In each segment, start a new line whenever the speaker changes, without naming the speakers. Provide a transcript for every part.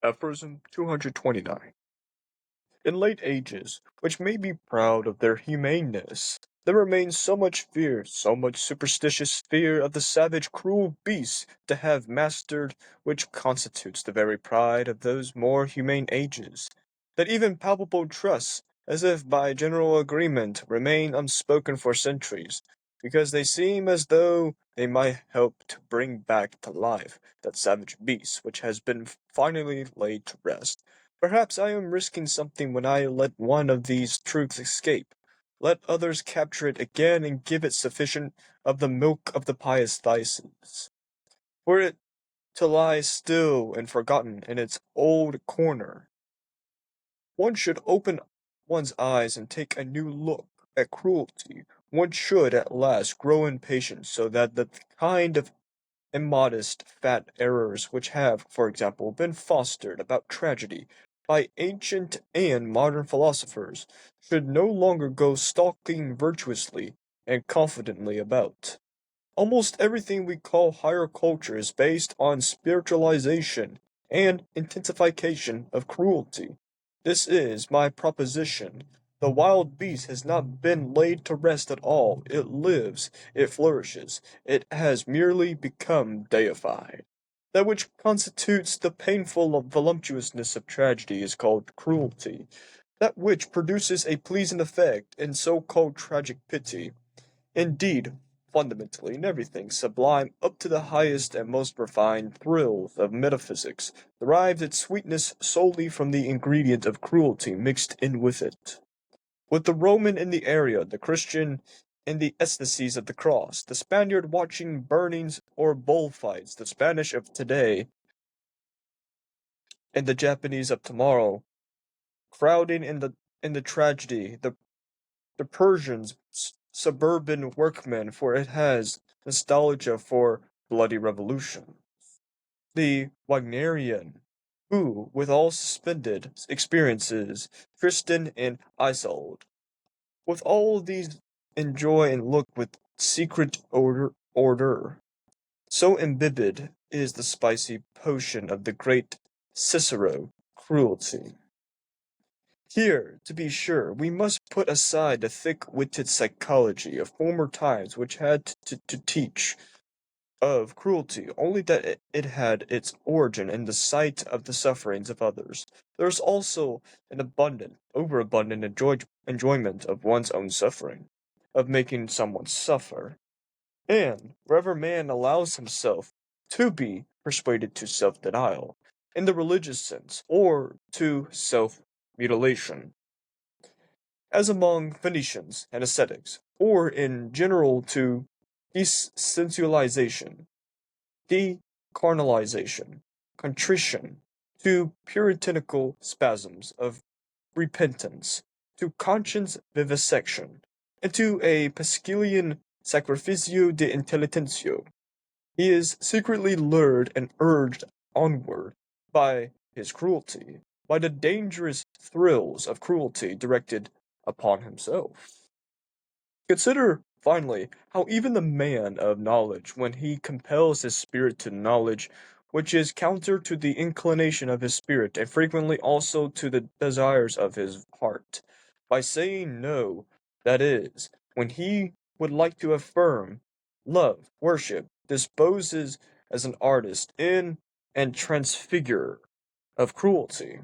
Aphorism 229. In late ages, which may be proud of their humaneness, there remains so much fear, so much superstitious fear of the savage cruel beasts to have mastered, which constitutes the very pride of those more humane ages, that even palpable trusts, as if by general agreement, remain unspoken for centuries, because they seem as though they might help to bring back to life that savage beast which has been finally laid to rest. Perhaps I am risking something when I let one of these truths escape. Let others capture it again and give it sufficient of the milk of the pious vices, for it to lie still and forgotten in its old corner. One should open one's eyes and take a new look at cruelty. One should at last grow impatient so that the kind of immodest fat errors which have, for example, been fostered about tragedy by ancient and modern philosophers should no longer go stalking virtuously and confidently about. Almost everything we call higher culture is based on spiritualization and intensification of cruelty. This is my proposition. The wild beast has not been laid to rest at all. It lives, it flourishes, it has merely become deified. That which constitutes the painful voluptuousness of tragedy is called cruelty. That which produces a pleasing effect in so-called tragic pity. Indeed, fundamentally in everything sublime up to the highest and most refined thrills of metaphysics derives its sweetness solely from the ingredient of cruelty mixed in with it. With the Roman in the area, the Christian in the ecstasies of the cross, the Spaniard watching burnings or bullfights, the Spanish of today and the Japanese of tomorrow, crowding in the tragedy, the Persian's suburban workman, for it has nostalgia for bloody revolution. The Wagnerian, who, with all suspended, experiences Tristan and Isolde. With all these enjoy and look with secret order. So imbibed is the spicy potion of the great Cicero, cruelty. Here, to be sure, we must put aside the thick-witted psychology of former times which had to teach of cruelty only that it had its origin in the sight of the sufferings of others. There is also an overabundant enjoyment of one's own suffering, of making someone suffer. And wherever man allows himself to be persuaded to self-denial, in the religious sense, or to self-mutilation, as among Phoenicians and ascetics, or in general to desensualization, decarnalization, contrition, to puritanical spasms of repentance, to conscience vivisection, and to a Pascalian sacrificio de intelligentio. He is secretly lured and urged onward by his cruelty, by the dangerous thrills of cruelty directed upon himself. Consider, finally, how even the man of knowledge, when he compels his spirit to knowledge, which is counter to the inclination of his spirit, and frequently also to the desires of his heart, by saying no, that is, when he would like to affirm, love, worship, disposes as an artist in and transfigure of cruelty.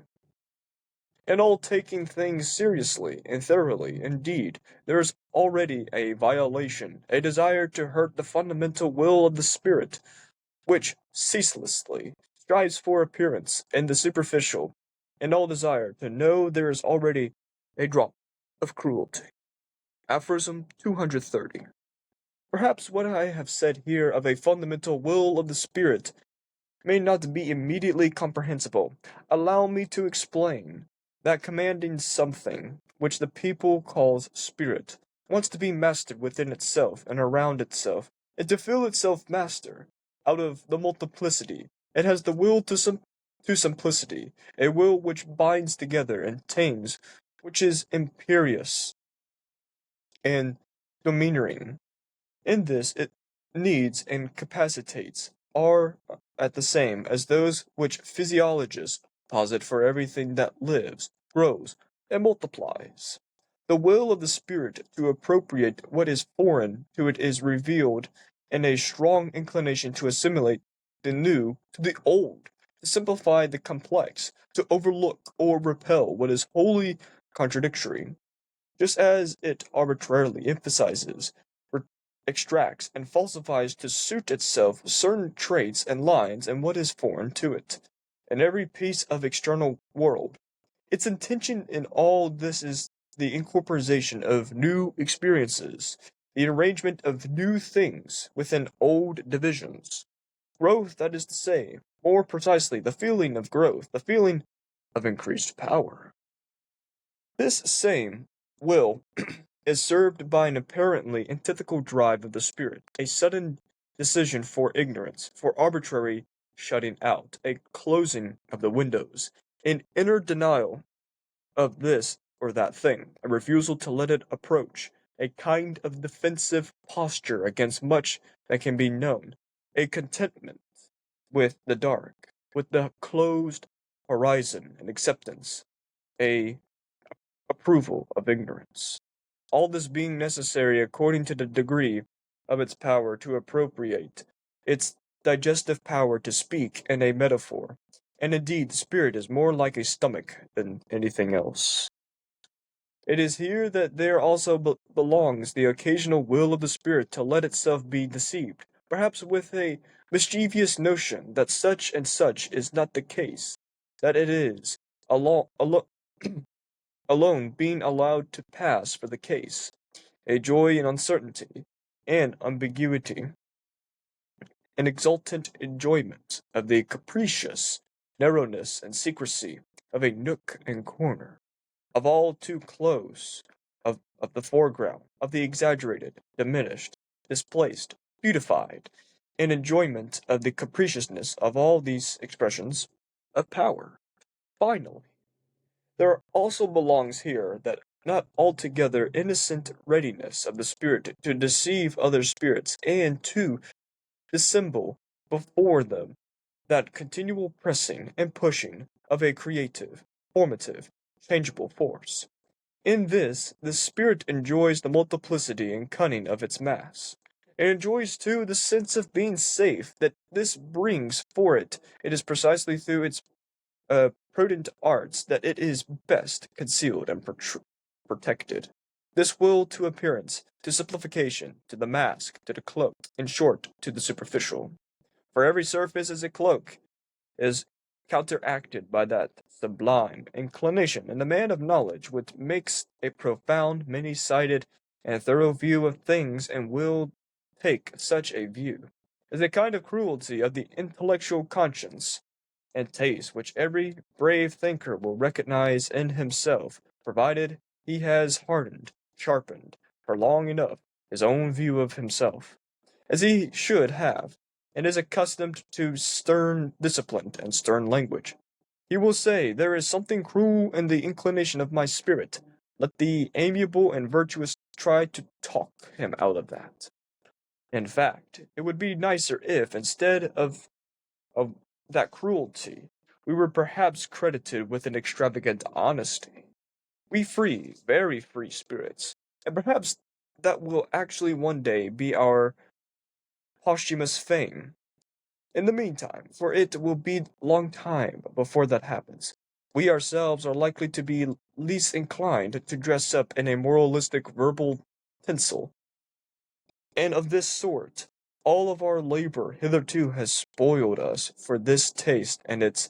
In all taking things seriously and thoroughly, indeed, there is already a violation, a desire to hurt the fundamental will of the spirit, which ceaselessly strives for appearance in the superficial, and all desire to know there is already a drop of cruelty. Aphorism 230. Perhaps what I have said here of a fundamental will of the spirit may not be immediately comprehensible. Allow me to explain that commanding something, which the people calls spirit, wants to be mastered within itself and around itself, and to feel itself master. Out of the multiplicity, it has the will to simplicity, a will which binds together and tames, which is imperious and domineering. In this it needs and capacitates are at the same as those which physiologists posit for everything that lives, grows, and multiplies. The will of the spirit to appropriate what is foreign to it is revealed in a strong inclination to assimilate the new to the old, to simplify the complex, to overlook or repel what is wholly contradictory, just as it arbitrarily emphasizes, re- extracts, and falsifies to suit itself certain traits and lines in what is foreign to it, in every piece of external world. Its intention in all this is the incorporation of new experiences, the arrangement of new things within old divisions. Growth, that is to say, more precisely, the feeling of growth, the feeling of increased power. This same will is served by an apparently antithetical drive of the spirit, a sudden decision for ignorance, for arbitrary shutting out, a closing of the windows, an inner denial of this or that thing, a refusal to let it approach, a kind of defensive posture against much that can be known, a contentment with the dark, with the closed horizon, and acceptance, a approval of ignorance. All this being necessary according to the degree of its power to appropriate, its digestive power to speak in a metaphor, and indeed the spirit is more like a stomach than anything else. It is here that there also belongs the occasional will of the spirit to let itself be deceived, perhaps with a mischievous notion that such and such is not the case, that it is alone being allowed to pass for the case, a joy in uncertainty and ambiguity, an exultant enjoyment of the capricious narrowness and secrecy of a nook and corner, of all too close, of the foreground, of the exaggerated, diminished, displaced, beautified, an enjoyment of the capriciousness of all these expressions of power. Finally, there also belongs here that not altogether innocent readiness of the spirit to deceive other spirits and to dissemble before them that continual pressing and pushing of a creative, formative, changeable force. In this, the spirit enjoys the multiplicity and cunning of its mass. It enjoys too the sense of being safe that this brings for it. It is precisely through its prudent arts that it is best concealed and protected. This will to appearance, to simplification, to the mask, to the cloak, in short, to the superficial. For every surface is a cloak, is counteracted by that sublime inclination in the man of knowledge which makes a profound, many-sided, and thorough view of things and will take such a view. Is a kind of cruelty of the intellectual conscience and taste which every brave thinker will recognize in himself, provided he has hardened, sharpened, for long enough, his own view of himself, as he should have, and is accustomed to stern discipline and stern language. He will say, there is something cruel in the inclination of my spirit. Let the amiable and virtuous try to talk him out of that. In fact, it would be nicer if, instead of that cruelty, we were perhaps credited with an extravagant honesty. We free, very free spirits, and perhaps that will actually one day be our posthumous fame. In the meantime, for it will be long time before that happens, we ourselves are likely to be least inclined to dress up in a moralistic verbal tinsel, and of this sort, all of our labor hitherto has spoiled us for this taste and its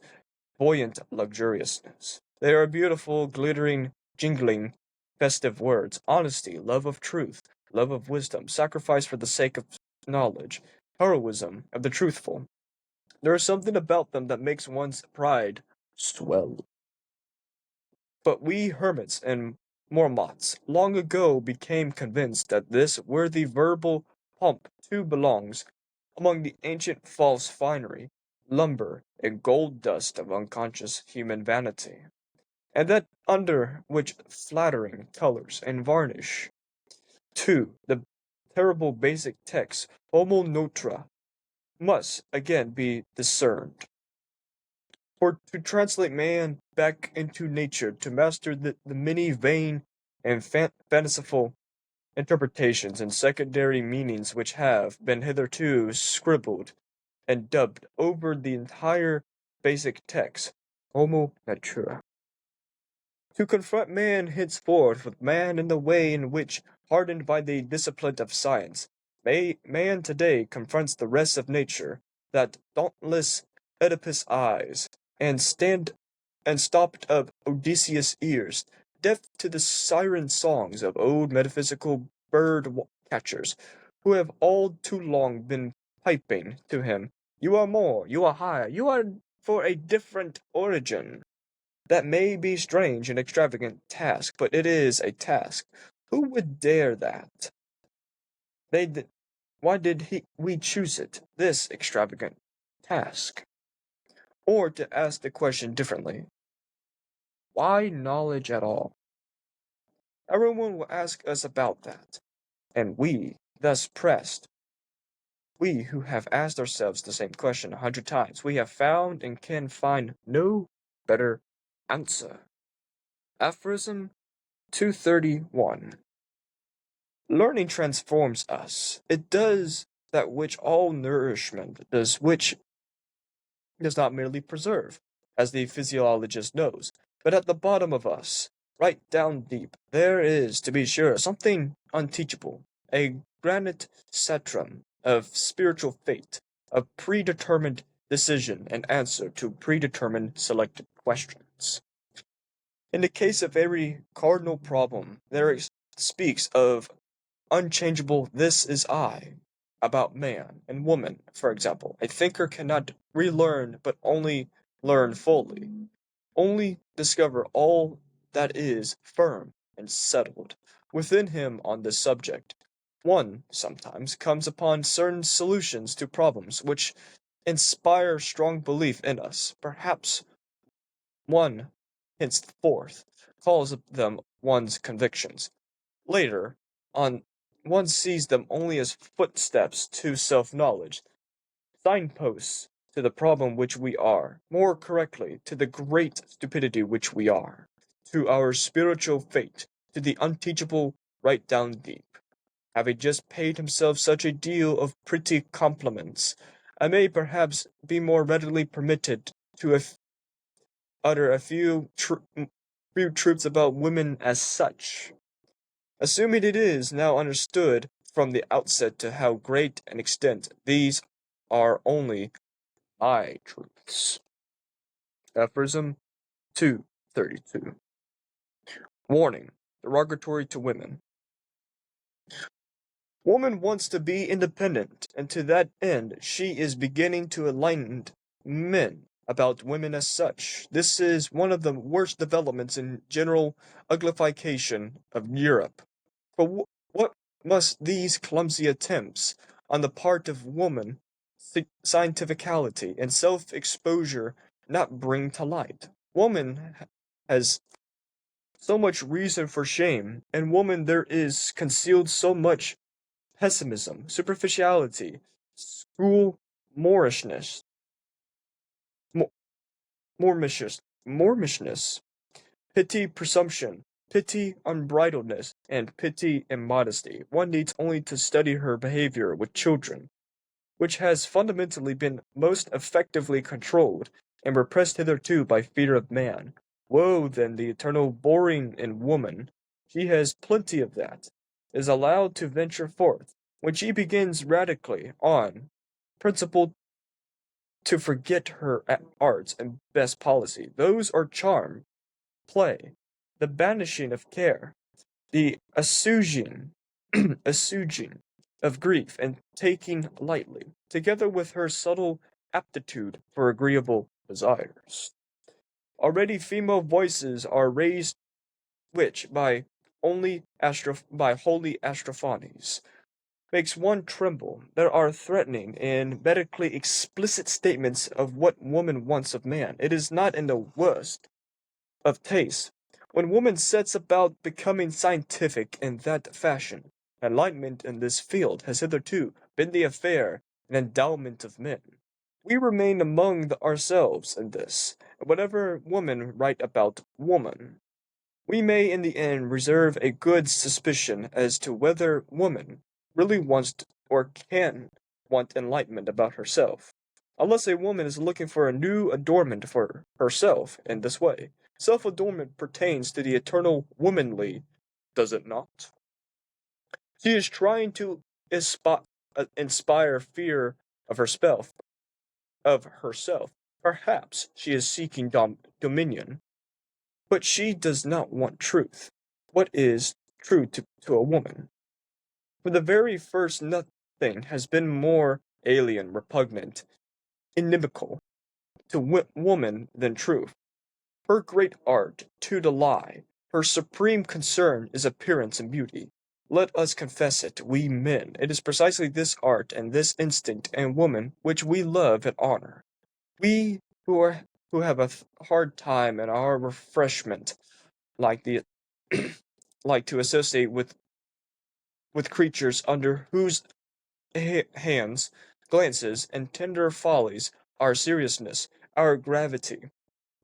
buoyant luxuriousness. They are beautiful, glittering, jingling, festive words: honesty, love of truth, love of wisdom, sacrifice for the sake of knowledge, heroism of the truthful. There is something about them that makes one's pride swell. But we hermits and marmots long ago became convinced that this worthy verbal pomp too belongs among the ancient false finery, lumber, and gold dust of unconscious human vanity, and that under which flattering colors and varnish, too, the terrible basic text homo neutra must again be discerned. For to translate man back into nature, to master the many vain and fanciful interpretations and secondary meanings which have been hitherto scribbled and dubbed over the entire basic text, Homo Natura. To confront man henceforth with man in the way in which, hardened by the discipline of science, man today confronts the rest of nature, that dauntless Oedipus eyes, and stopped up Odysseus' ears, deaf to the siren songs of old metaphysical catchers, who have all too long been piping to him, "You are more, you are higher, you are for a different origin." That may be strange and extravagant task, but it is a task. Who would dare that? Why did we choose it, this extravagant task? Or to ask the question differently, why knowledge at all? Everyone will ask us about that, and we, thus pressed, we who have asked ourselves the same question 100 times, we have found and can find no better answer. Aphorism 231. Learning transforms us. It does that which all nourishment does, which does not merely preserve, as the physiologist knows, but at the bottom of us, right down deep, there is, to be sure, something unteachable, a granite stratum of spiritual fate, of predetermined decision and answer to predetermined selected questions. In the case of every cardinal problem, there speaks of unchangeable "this is I." About man and woman, for example, a thinker cannot relearn but only learn fully, only discover all that is firm and settled within him on this subject. One sometimes comes upon certain solutions to problems which inspire strong belief in us. Perhaps one henceforth calls them one's convictions. Later on, one sees them only as footsteps to self-knowledge, signposts to the problem which we are, more correctly, to the great stupidity which we are, to our spiritual fate, to the unteachable right down deep. Having just paid himself such a deal of pretty compliments, I may perhaps be more readily permitted to utter a few truths about women as such. Assuming it is now understood from the outset to how great an extent these are only my truths. Aphorism 232. Warning, derogatory to women. Woman wants to be independent, and to that end she is beginning to enlighten men about women as such. This is one of the worst developments in general uglification of Europe. For what must these clumsy attempts on the part of woman, scientificality, and self-exposure not bring to light? Woman has so much reason for shame, and woman there is concealed so much pessimism, superficiality, school moorishness, mo- mormishness, pity presumption, pity unbridledness, and pity immodesty. One needs only to study her behavior with children, which has fundamentally been most effectively controlled and repressed hitherto by fear of man. Woe then the eternal boring in woman. She has plenty of that, is allowed to venture forth, when she begins radically on principle to forget her arts and best policy. Those are charm, play, the banishing of care, the assuaging of grief and taking lightly, together with her subtle aptitude for agreeable desires. Already female voices are raised which, by holy astrophanies, makes one tremble. There are threatening and medically explicit statements of what woman wants of man. It is not in the worst of taste when woman sets about becoming scientific in that fashion. Enlightenment in this field has hitherto been the affair and endowment of men. We remain among ourselves in this, Whatever women write about woman, we may in the end reserve a good suspicion as to whether woman really or can want enlightenment about herself. Unless a woman is looking for a new adornment for herself in this way. Self adornment pertains to the eternal womanly, does it not? She is trying to inspire fear of herself. Perhaps she is seeking dominion, but she does not want truth. What is true to a woman? For the very first, nothing has been more alien, repugnant, inimical to woman than truth. Her great art, to the lie, her supreme concern is appearance and beauty. Let us confess it, we men. It is precisely this art and this instinct in woman which we love and honor. We who have a hard time in our refreshment, like the like to associate with creatures under whose hands, glances, and tender follies our seriousness, our gravity,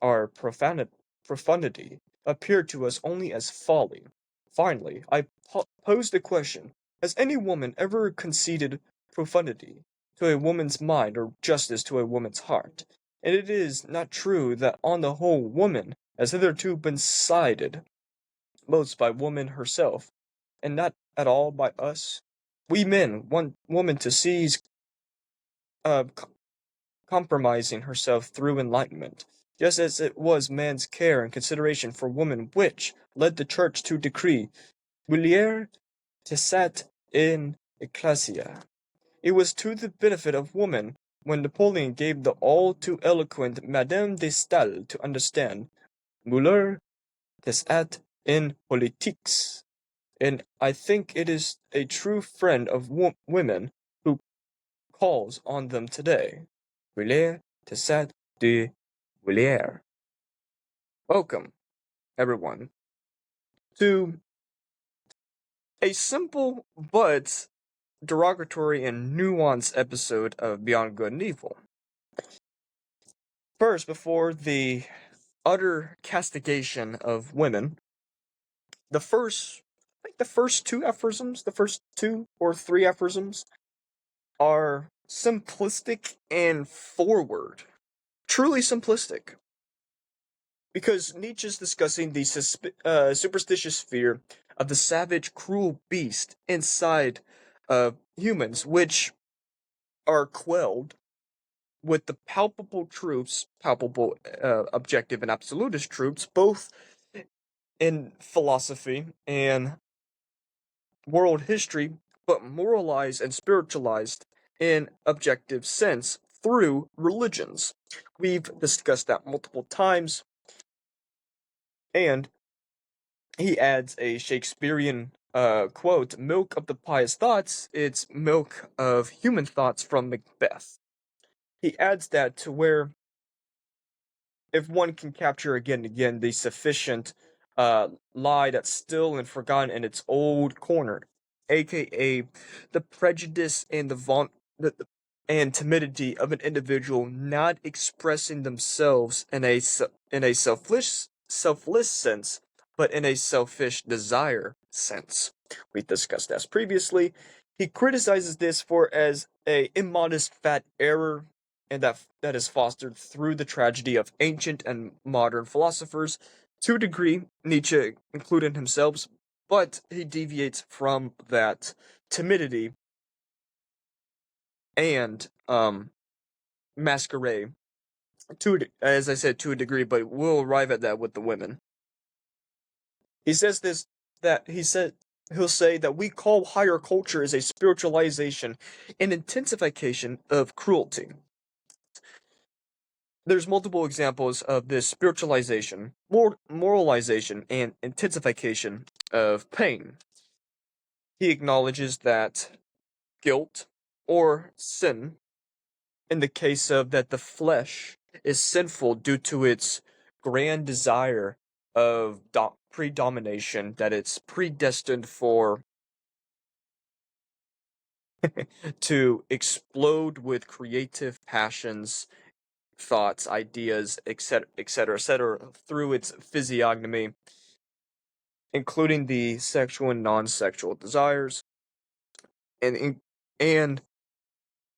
our profundity appear to us only as folly. Finally, I pose the question: has any woman ever conceded profundity to a woman's mind or justice to a woman's heart? And it is not true that on the whole woman has hitherto been sided most by woman herself, and not at all by us. We men want woman to cease compromising herself through enlightenment, just as it was man's care and consideration for woman which led the Church to decree mulier tesat in ecclesia. It was to the benefit of woman when Napoleon gave the all too eloquent Madame de Stael to understand mulier tesat in politiques. And I think it is a true friend of women who calls on them today. Mulier tesat de mulier. Welcome, everyone, to a simple but derogatory and nuanced episode of Beyond Good and Evil. First, before the utter castigation of women, the first two aphorisms, the first two or three aphorisms are simplistic and forward. Truly simplistic. Because Nietzsche's discussing the superstitious fear of the savage, cruel beast inside humans, which are quelled with the palpable, objective and absolutist truths, both in philosophy and world history, but moralized and spiritualized in objective sense through religions. We've discussed that multiple times, and he adds a Shakespearean quote, milk of the pious thoughts, it's milk of human thoughts from Macbeth. He adds that to where if one can capture again and again the sufficient lie that's still and forgotten in its old corner, aka the prejudice and and timidity of an individual not expressing themselves in a selfless sense, but in a selfish desire sense. We discussed this previously. He criticizes this for as a immodest fat error and that is fostered through the tragedy of ancient and modern philosophers, to a degree, Nietzsche included himself, but he deviates from that timidity and masquerade as I said, to a degree, but we'll arrive at that with the women. He says this that he'll say that we call higher culture is a spiritualization and intensification of cruelty. There's multiple examples of this spiritualization, moralization, and intensification of pain. He acknowledges that guilt or sin, in the case of that the flesh is sinful due to its grand desire of predomination, that it's predestined for to explode with creative passions thoughts, ideas, etc., etc., etc., through its physiognomy, including the sexual and non-sexual desires, and and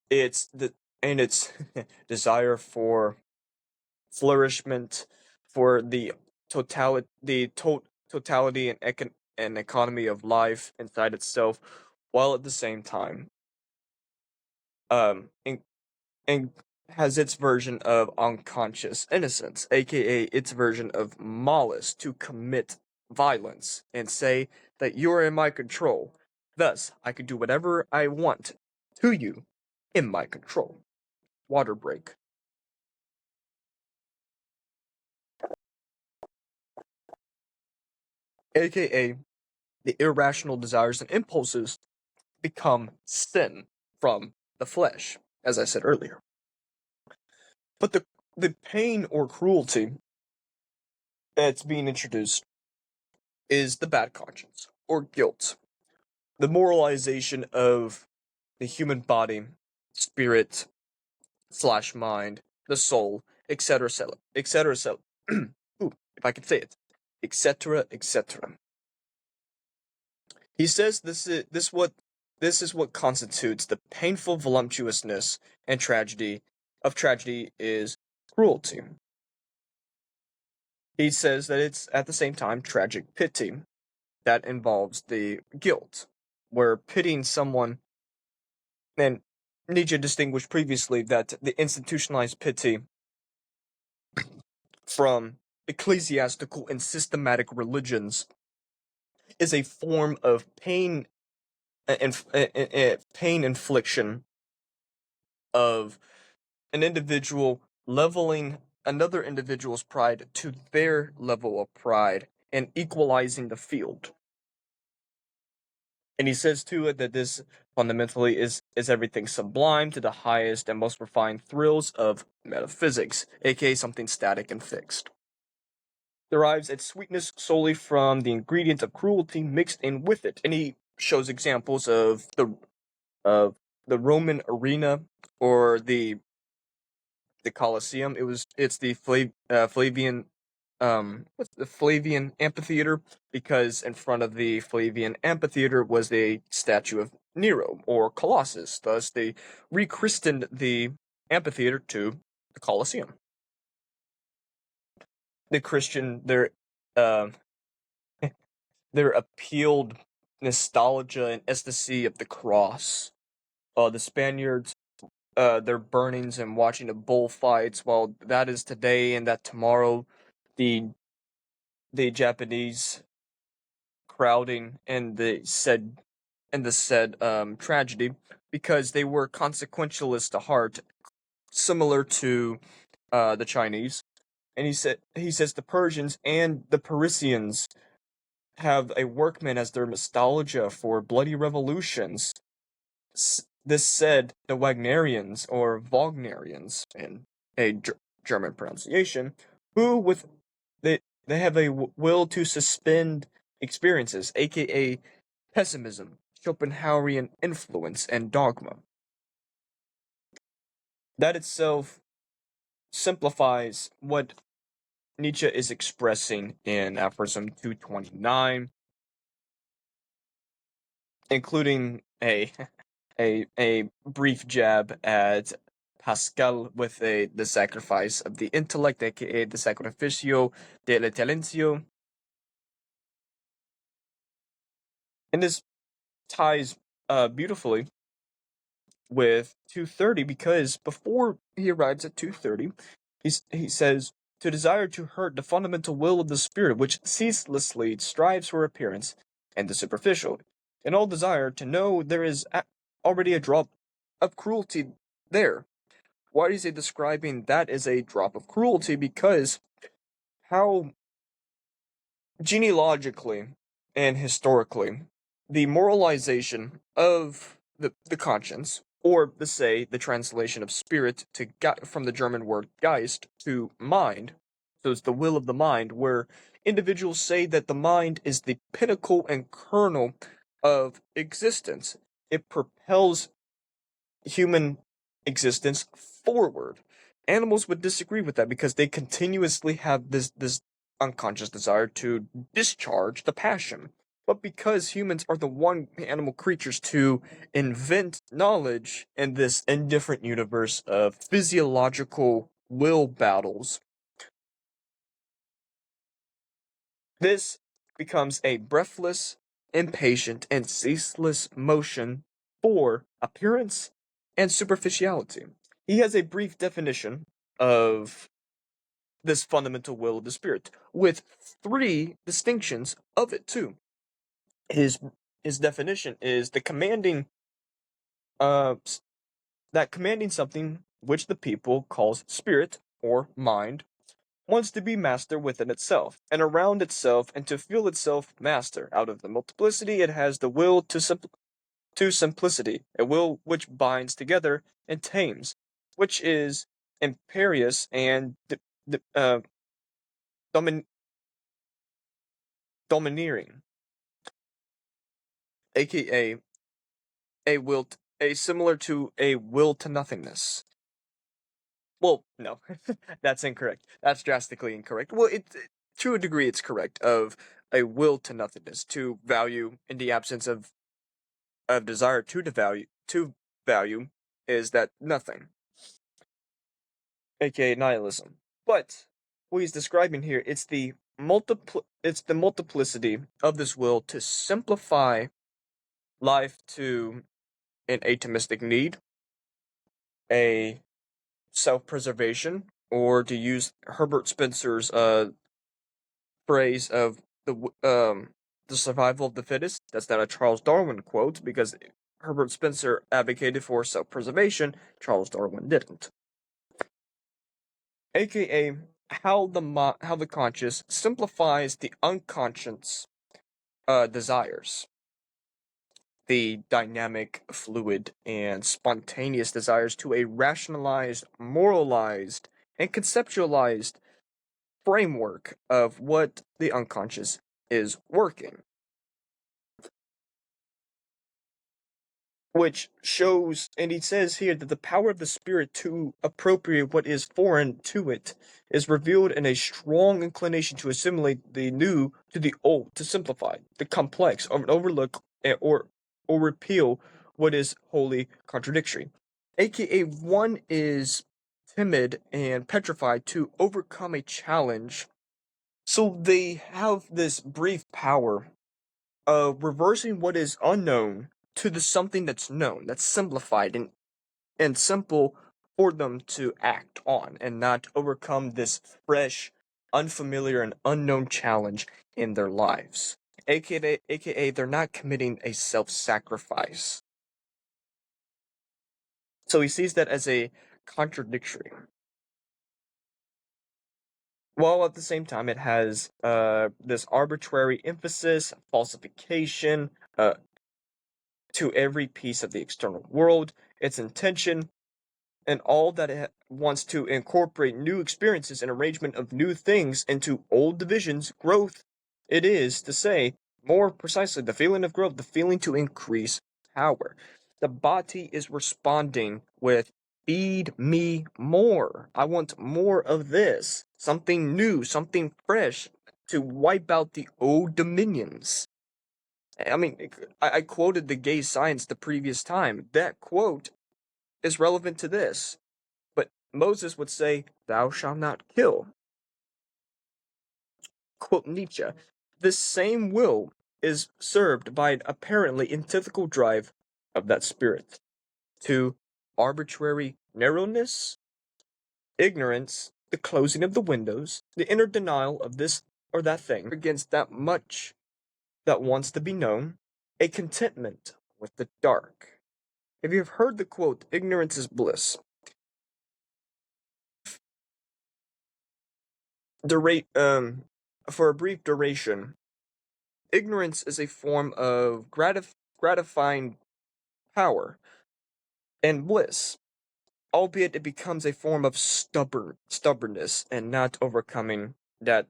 its the and its desire for flourishment, for the totality and economy of life inside itself, while at the same time, um, in, and has its version of unconscious innocence, aka its version of malice to commit violence and say that you are in my control. Thus, I can do whatever I want to you in my control. Water break. Aka the irrational desires and impulses become sin from the flesh, as I said earlier. But the pain or cruelty that's being introduced is the bad conscience or guilt, the moralization of the human body, spirit slash mind, the soul, etc., etc., etc. Ooh, if I could say it, etc., etc. He says this is what constitutes the painful voluptuousness and tragedy is cruelty. He says that it's at the same time tragic pity that involves the guilt, where pitying someone, and Nietzsche distinguished previously that the institutionalized pity from ecclesiastical and systematic religions is a form of pain infliction of an individual leveling another individual's pride to their level of pride and equalizing the field. And he says to it that this fundamentally is everything sublime to the highest and most refined thrills of metaphysics, aka something static and fixed. Derives its sweetness solely from the ingredient of cruelty mixed in with it. And he shows examples of the Roman arena or the Colosseum. It's the Flavian what's the Flavian amphitheater, because in front of the Flavian amphitheater was a statue of Nero or Colossus. Thus, they rechristened the amphitheater to the Colosseum. The Christian uh, their appealed nostalgia and ecstasy of the cross. The Spaniards their burnings and watching the bullfights, while that is today and that tomorrow the the Japanese crowding and the said tragedy, because they were consequentialist to heart, similar to the Chinese. And he says the Persians and the Parisians have a workman as their nostalgia for bloody revolutions. This said, the Wagnerians or Wagnerians in a German pronunciation, who with they have a will to suspend experiences, aka pessimism, Schopenhauerian influence, and dogma. That itself simplifies what Nietzsche is expressing in Aphorism 229, including a brief jab at Pascal with the sacrifice of the intellect, aka the sacrificio dell'intelligentio. And this ties beautifully with 230, because before he arrives at 230, he says, to desire to hurt the fundamental will of the spirit, which ceaselessly strives for appearance and the superficial, and all desire to know there is already a drop of cruelty there. Why is he describing that as a drop of cruelty? Because how genealogically and historically, the moralization of the conscience, or the translation of spirit to from the German word Geist to mind, so it's the will of the mind, where individuals say that the mind is the pinnacle and kernel of existence. It propels human existence forward. Animals would disagree with that because they continuously have this unconscious desire to discharge the passion. But because humans are the one animal creatures to invent knowledge in this indifferent universe of physiological will battles, this becomes a breathless, impatient, and ceaseless motion for appearance and superficiality. He has a brief definition of this fundamental will of the spirit, with three distinctions of it too. His his definition is the commanding uh that commanding something which the people calls spirit or mind wants to be master within itself and around itself and to feel itself master. Out of the multiplicity it has the will to simplicity, a will which binds together and tames, which is imperious and domin- domineering, aka a similar to a will to nothingness. Well, no, that's incorrect. That's drastically incorrect. Well, to a degree it's correct of a will to nothingness, to value in the absence of desire to value is that nothing, aka nihilism. But what he's describing here, it's the multiplicity of this will to simplify life to an atomistic need, a self-preservation, or to use Herbert Spencer's phrase of the survival of the fittest. That's not a Charles Darwin quote because Herbert Spencer advocated for self-preservation. Charles Darwin didn't. AKA how the conscious simplifies the unconscious desires, the dynamic, fluid, and spontaneous desires to a rationalized, moralized, and conceptualized framework of what the unconscious is working. Which shows, and he says here that the power of the spirit to appropriate what is foreign to it is revealed in a strong inclination to assimilate the new to the old, to simplify the complex, or overlook or repeal what is wholly contradictory. AKA, one is timid and petrified to overcome a challenge. So they have this brief power reversing what is unknown to the something that's known, that's simplified and simple for them to act on and not overcome this fresh, unfamiliar, and unknown challenge in their lives. AKA they're not committing a self sacrifice. So he sees that as a contradictory. While at the same time it has this arbitrary emphasis, falsification, to every piece of the external world, its intention, and all that it wants to incorporate new experiences and arrangement of new things into old divisions, growth, it is to say, more precisely, the feeling of growth, the feeling to increase power. The body is responding with, feed me more. I want more of this. Something new, something fresh to wipe out the old dominions. I mean, I quoted the gay science the previous time. That quote is relevant to this. But Moses would say, "Thou shalt not kill." Quote Nietzsche. This same will is served by an apparently antithetical drive of that spirit to arbitrary narrowness, ignorance, the closing of the windows, the inner denial of this or that thing against that much that wants to be known, a contentment with the dark. If you've heard the quote, ignorance is bliss, durate, for a brief duration, ignorance is a form of gratifying power and bliss, albeit it becomes a form of stubbornness and not overcoming that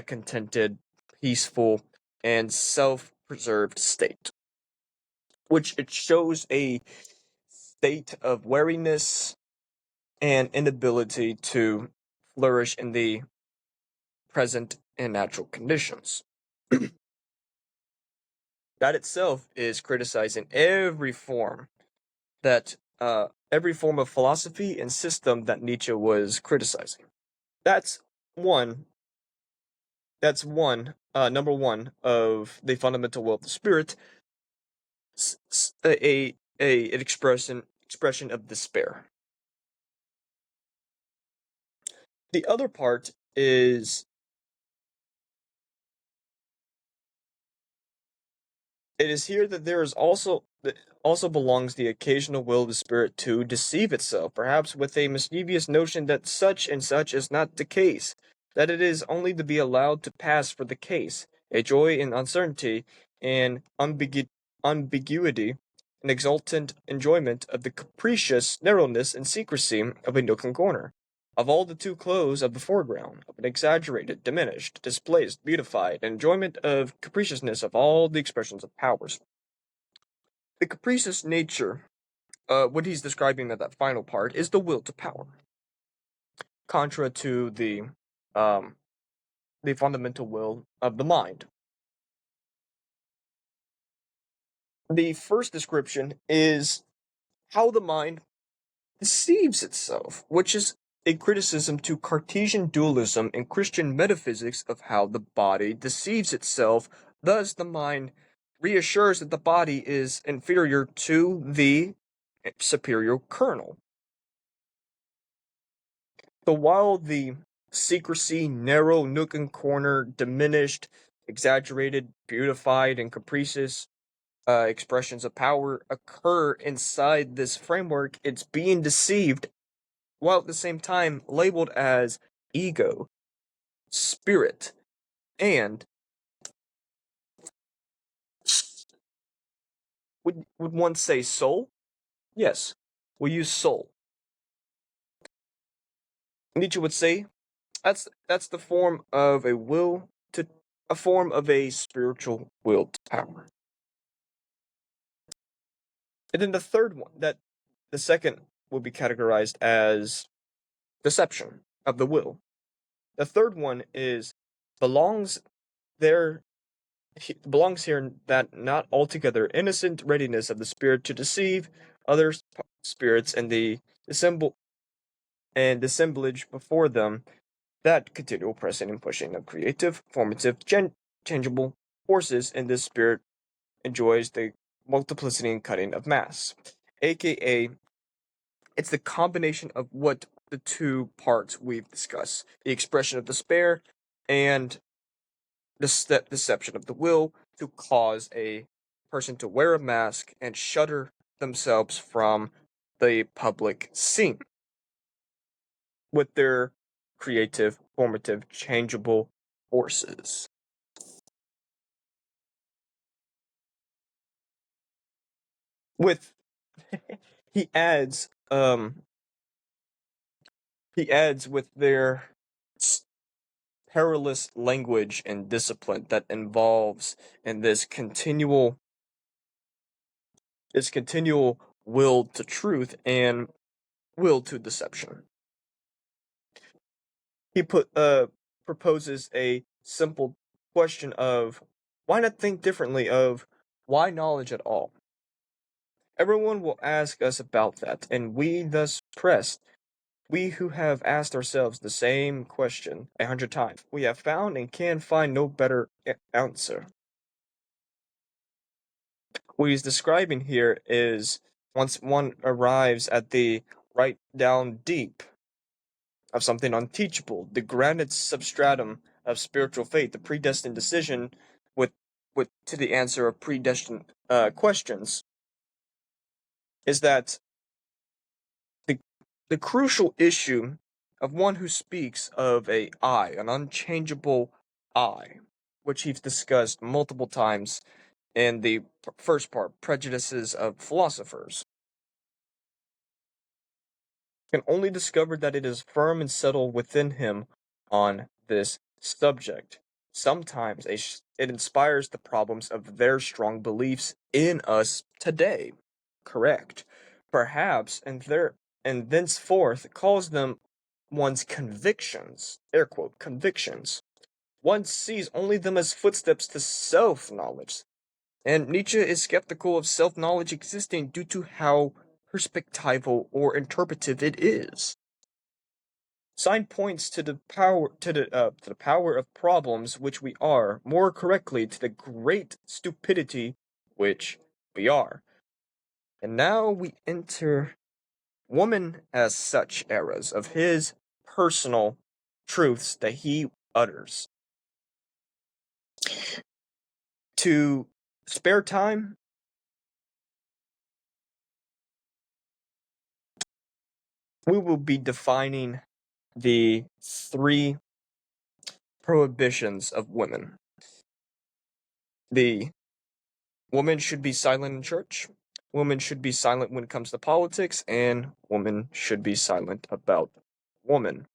contented, peaceful, and self-preserved state, which it shows a state of wariness and inability to flourish in the present and natural conditions. That itself is criticizing every form of philosophy and system that Nietzsche was criticizing. That's one. That's one. Number one of the fundamental will of the spirit. An expression of despair. The other part is it is here that there is also belongs the occasional will of the spirit to deceive itself, perhaps with a mischievous notion that such and such is not the case, that it is only to be allowed to pass for the case, a joy in uncertainty and ambiguity, an exultant enjoyment of the capricious narrowness and secrecy of a nook and corner, of all the too close of the foreground, of an exaggerated, diminished, displaced, beautified, enjoyment of capriciousness of all the expressions of powers. The capricious nature, what he's describing at that final part, is the will to power, contra to the fundamental will of the mind. The first description is how the mind deceives itself, which is a criticism to Cartesian dualism and Christian metaphysics of how the body deceives itself. Thus, the mind reassures that the body is inferior to the superior kernel. So while the secrecy, narrow nook and corner, diminished, exaggerated, beautified, and capricious expressions of power occur inside this framework, it's being deceived while at the same time labeled as ego, spirit, and would one say soul? Yes, we use soul. Nietzsche would say that's the form of a form of a spiritual will to power. And then the second will be categorized as deception of the will. The third one is belongs there belongs here that not altogether innocent readiness of the spirit to deceive other spirits and the dissemblage before them, that continual pressing and pushing of creative, formative, changeable forces in this spirit enjoys the multiplicity and cutting of mass, aka it's the combination of what the two parts we've discussed, the expression of despair and the deception of the will, to cause a person to wear a mask and shutter themselves from the public scene with their creative, formative, changeable forces. With he adds with their perilous language and discipline that involves in this continual will to truth and will to deception. He proposes a simple question of why not think differently, of why knowledge at all? Everyone will ask us about that, and we thus press. We who have asked ourselves the same question 100 times, we have found and can find no better answer. What he's describing here is once one arrives at the right down deep of something unteachable, the granite substratum of spiritual faith, the predestined decision with to the answer of predestined questions, is that the the crucial issue of one who speaks of an unchangeable I, which he's discussed multiple times in the first part, prejudices of philosophers, can only discover that it is firm and settled within him on this subject. Sometimes it inspires the problems of their strong beliefs in us today. Correct. Perhaps, and and thenceforth calls them one's convictions, air quote, convictions. One sees only them as footsteps to self-knowledge, and Nietzsche is skeptical of self-knowledge existing due to how perspectival or interpretive it is. Sign points to the power of problems which we are, more correctly, to the great stupidity which we are. And now we enter woman as such eras of his personal truths that he utters. To spare time, we will be defining the three prohibitions of women. The woman should be silent in church, woman should be silent when it comes to politics, and woman should be silent about woman,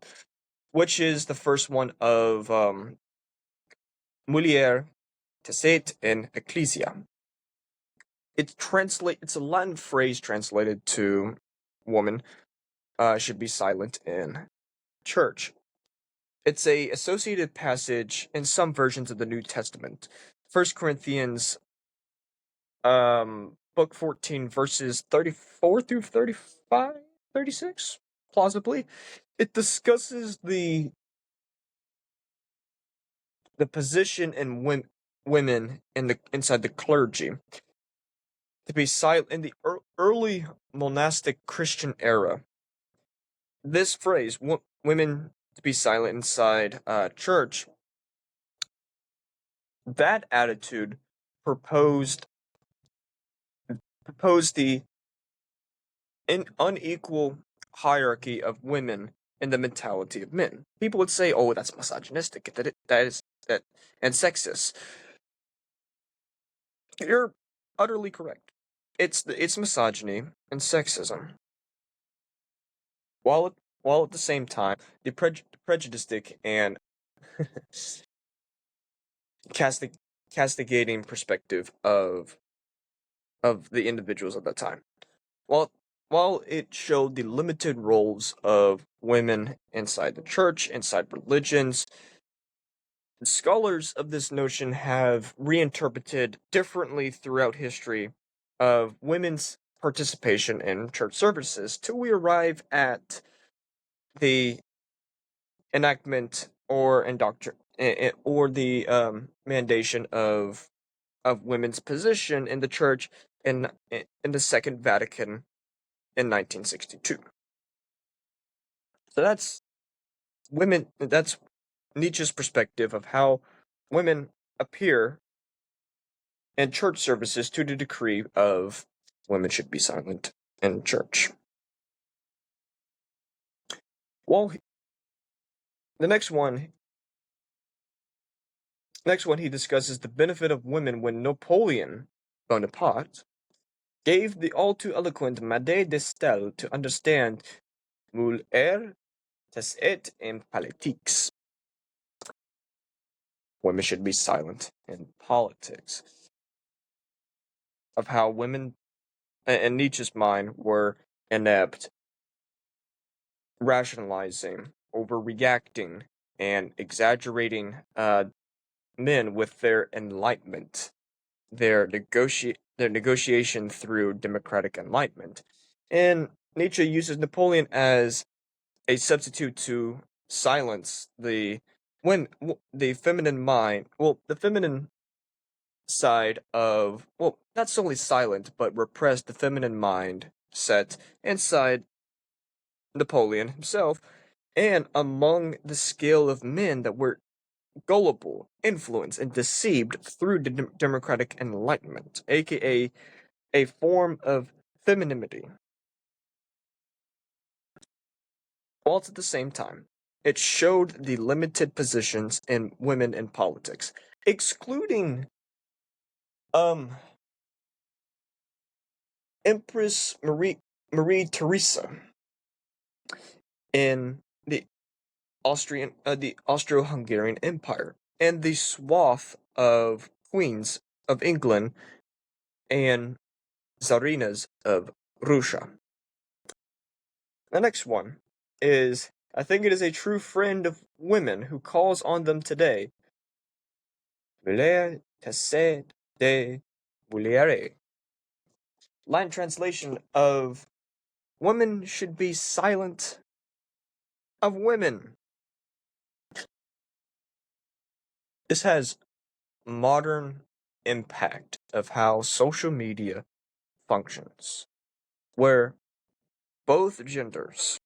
which is the first one of mulier, tacet, and ecclesia. It's a Latin phrase translated to woman should be silent in church. It's a associated passage in some versions of the New Testament. 1 Corinthians book 14 verses 34 through 35, 36, plausibly. It discusses the position in women in the inside the clergy to be silent in the early monastic Christian era. This phrase, women to be silent inside church, that attitude proposed the unequal hierarchy of women in the mentality of men. People would say, "Oh, that's misogynistic. That and sexist." You're utterly correct. It's misogyny and sexism. While at the same time, the prejudiced and castigating perspective of the individuals at that time. While while it showed the limited roles of women inside the church, inside religions, scholars of this notion have reinterpreted differently throughout history of women's participation in church services till we arrive at the enactment or the mandation of women's position in the church in the Second Vatican in 1962. So that's Nietzsche's perspective of how women appear in church services to the decree of women should be silent in church. Well, the next one he discusses the benefit of women when Napoleon Bonaparte gave the all too eloquent Madame de Stael to understand "Muller, et in politics." Women should be silent in politics. Of how women, in Nietzsche's mind, were inept, rationalizing, overreacting, and exaggerating men with their enlightenment, their negotiation through democratic enlightenment. And Nietzsche uses Napoleon as a substitute to silence the feminine mind, the feminine side of, not solely silent, but repressed the feminine mind set inside Napoleon himself, and among the scale of men that were gullible, influenced, and deceived through the democratic enlightenment, aka a form of femininity. Whilst at the same time, it showed the limited positions in women in politics, excluding Empress Marie Theresa in the Austro-Hungarian Empire, and the swath of queens of England and Tsarinas of Russia. The next one is, I think it is a true friend of women who calls on them today. Vouloir tasser de vouliere. Latin translation of women should be silent of women. This has modern impact of how social media functions, where both genders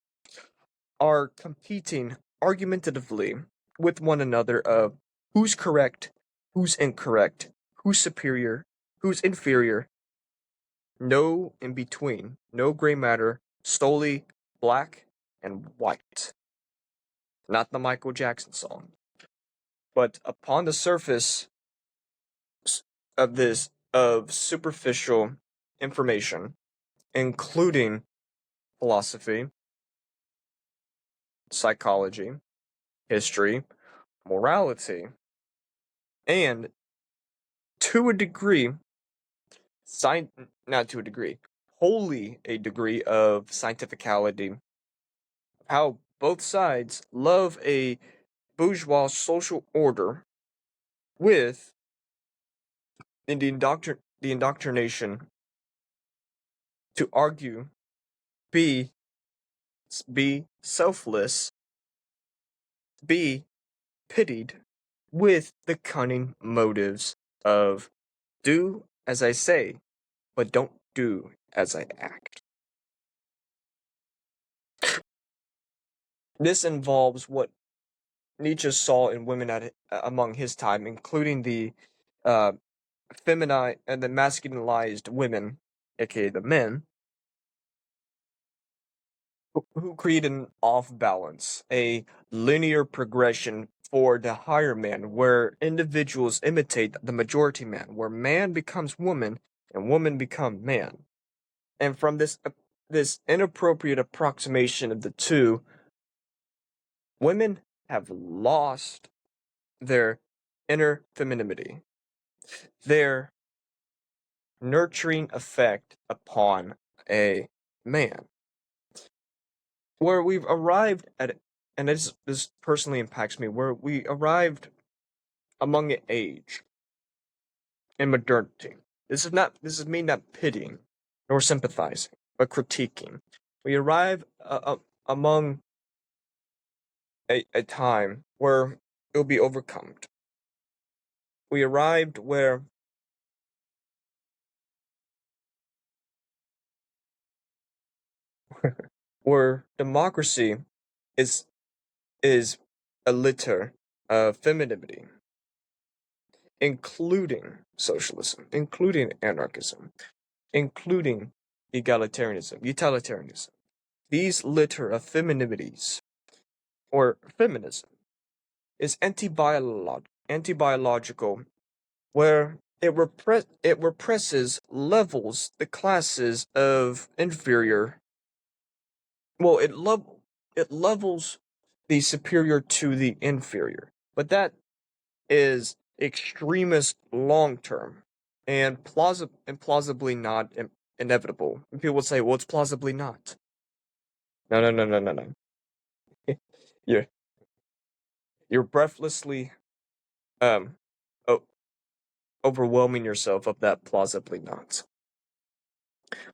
are competing argumentatively with one another of who's correct, who's incorrect, who's superior, who's inferior. No in between, no gray matter, solely black and white. Not the Michael Jackson song. But upon the surface of this, of superficial information, including philosophy, psychology, history, morality, and to a degree, not to a degree, wholly a degree of scientificality, how both sides love a bourgeois social order with in the indoctrination to argue, be be selfless, be pitied, with the cunning motives of do as I say, but don't do as I act. This involves what Nietzsche saw in women among his time, including the uh, feminine and the masculinized women, aka the men, who create an off balance, a linear progression for the higher man, where individuals imitate the majority man, where man becomes woman and woman become man. And from this inappropriate approximation of the two, women have lost their inner femininity, their nurturing effect upon a man. Where we've arrived at, and this personally impacts me, where we arrived among age and modernity. This is me not pitying nor sympathizing, but critiquing. We arrive among a time where it will be overcome. We arrived where democracy is is a litter of femininity, including socialism, including anarchism, including egalitarianism, utilitarianism. These litter of femininities, or feminism, is anti-biological, where it represses levels the classes of inferior. Well, it levels the superior to the inferior, but that is extremist long term and plausibly not inevitable. And people would say, "Well, it's plausibly not." No, no, no, no, no, no. you're you're breathlessly um o- overwhelming yourself of that plausibly not.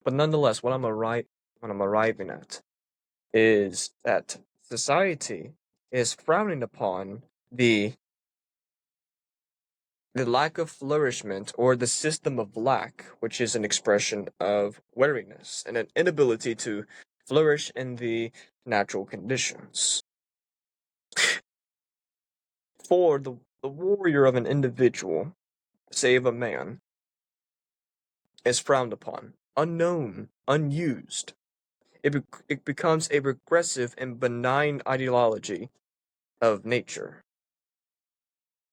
But nonetheless, what I'm arriving at is that society is frowning upon the lack of flourishment or the system of lack, which is an expression of weariness and an inability to flourish in the natural conditions. For the warrior of an individual, say of a man, is frowned upon, unknown, unused. It becomes a regressive and benign ideology of nature,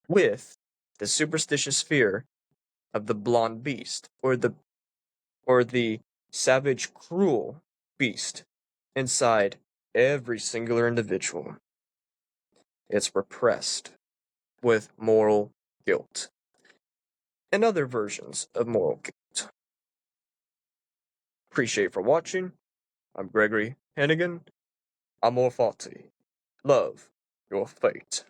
with the superstitious fear of the blonde beast or the savage, cruel beast inside every singular individual. It's repressed with moral guilt and other versions of moral guilt. Appreciate for watching. I'm Gregory. Hannigan, amor fati. Love, your fate.